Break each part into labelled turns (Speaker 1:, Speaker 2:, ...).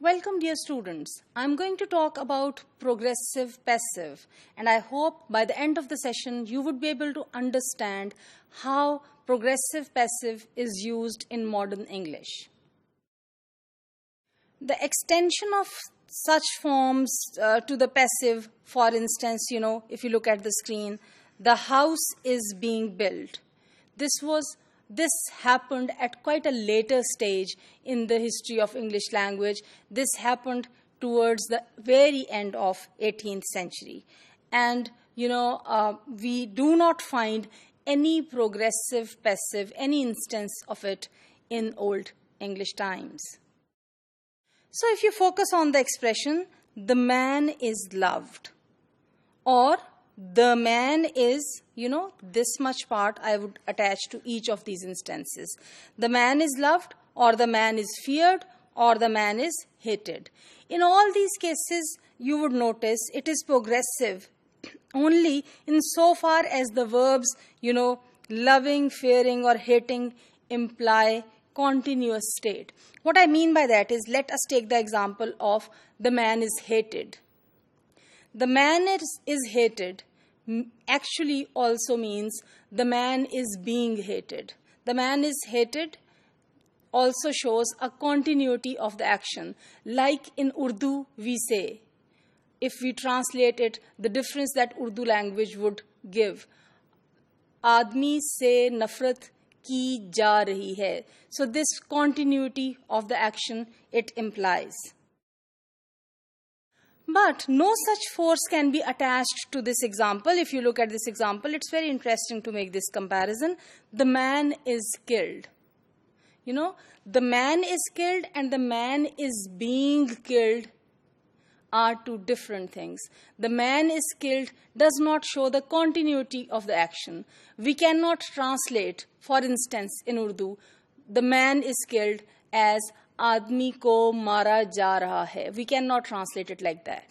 Speaker 1: Welcome, dear students. I'm going to talk about progressive passive, and I hope by the end of the session you would be able to understand how progressive passive is used in modern English. The extension of such forms to the passive, for instance, if you look at the screen, the house is being built. This happened at quite a later stage in the history of English language. This happened towards the very end of 18th century. And, we do not find any progressive passive, any instance of it in Old English times. So if you focus on the expression, the man is loved, or the man is, this much part I would attach to each of these instances. The man is loved, or the man is feared, or the man is hated. In all these cases, you would notice it is progressive only insofar as the verbs, loving, fearing, or hating imply continuous state. What I mean by that is, let us take the example of the man is hated. The man is hated actually also means the man is being hated. The man is hated also shows a continuity of the action. Like in Urdu, we say, if we translate it, the difference that Urdu language would give, आदमी से नफरत की जा रही है. So this continuity of the action, it implies. But no such force can be attached to this example. If you look at this example, it's very interesting to make this comparison. The man is killed. The man is killed and the man is being killed are two different things. The man is killed does not show the continuity of the action. We cannot translate, for instance, in Urdu, the man is killed as आदमी को मारा जा रहा है. We cannot translate it like that.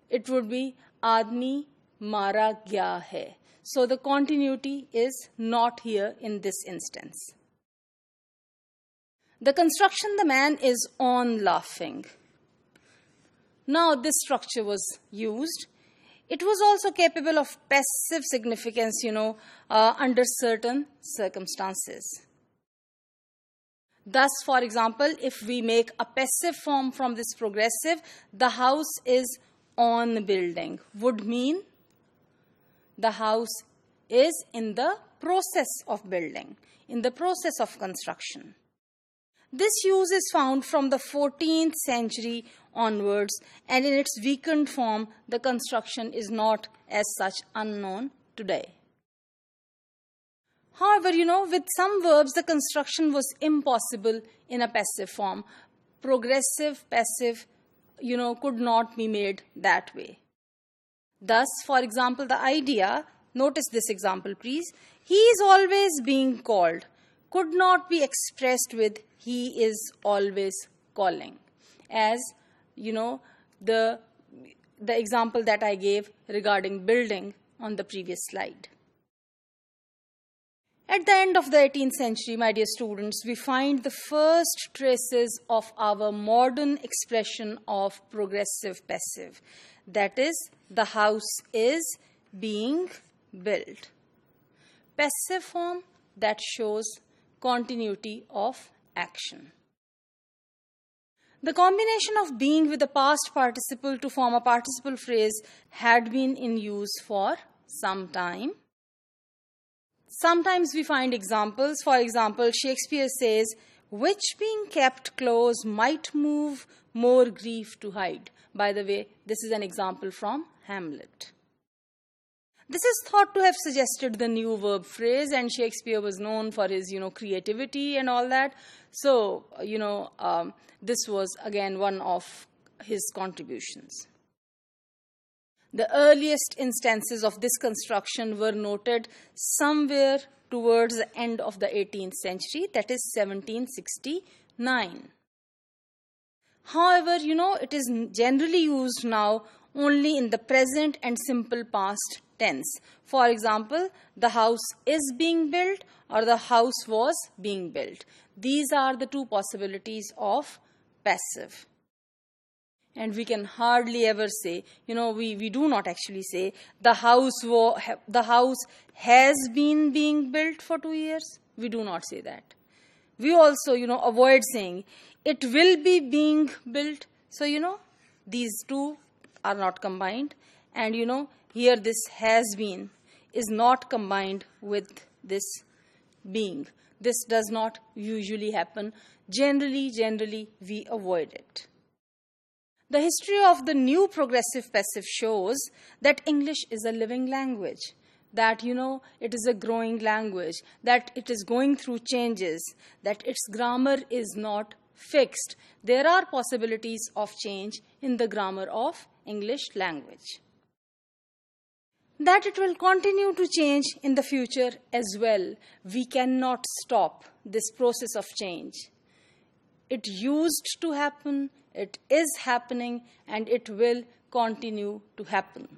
Speaker 1: It would be आदमी मारा गया है. So the continuity is not here in this instance. The construction, the man is on laughing. Now this structure was used. It was also capable of passive significance, under certain circumstances. Thus, for example, if we make a passive form from this progressive, the house is on building, would mean the house is in the process of building, in the process of construction. This use is found from the 14th century onwards, and in its weakened form, the construction is not as such unknown today. However, with some verbs, the construction was impossible in a passive form. Progressive, passive, could not be made that way. Thus, for example, the idea, notice this example, please. He is always being called, could not be expressed with he is always calling. As, the example that I gave regarding building on the previous slide. At the end of the 18th century, my dear students, we find the first traces of our modern expression of progressive passive. That is, the house is being built. Passive form that shows continuity of action. The combination of being with the past participle to form a participle phrase had been in use for some time. Sometimes we find examples. For example, Shakespeare says, which being kept close might move more grief to hide. By the way, this is an example from Hamlet. This is thought to have suggested the new verb phrase, and Shakespeare was known for his, creativity and all that. So, this was again one of his contributions. The earliest instances of this construction were noted somewhere towards the end of the 18th century, that is 1769. However, it is generally used now only in the present and simple past tense. For example, the house is being built or the house was being built. These are the two possibilities of passive. And we can hardly ever say, we do not actually say, the house has been being built for 2 years. We do not say that. We also, avoid saying, it will be being built. So, these two are not combined. And, here this has been is not combined with this being. This does not usually happen. Generally, we avoid it. The history of the new progressive passive shows that English is a living language, that, it is a growing language, that it is going through changes, that its grammar is not fixed. There are possibilities of change in the grammar of English language. That it will continue to change in the future as well. We cannot stop this process of change. It used to happen, it is happening, and it will continue to happen.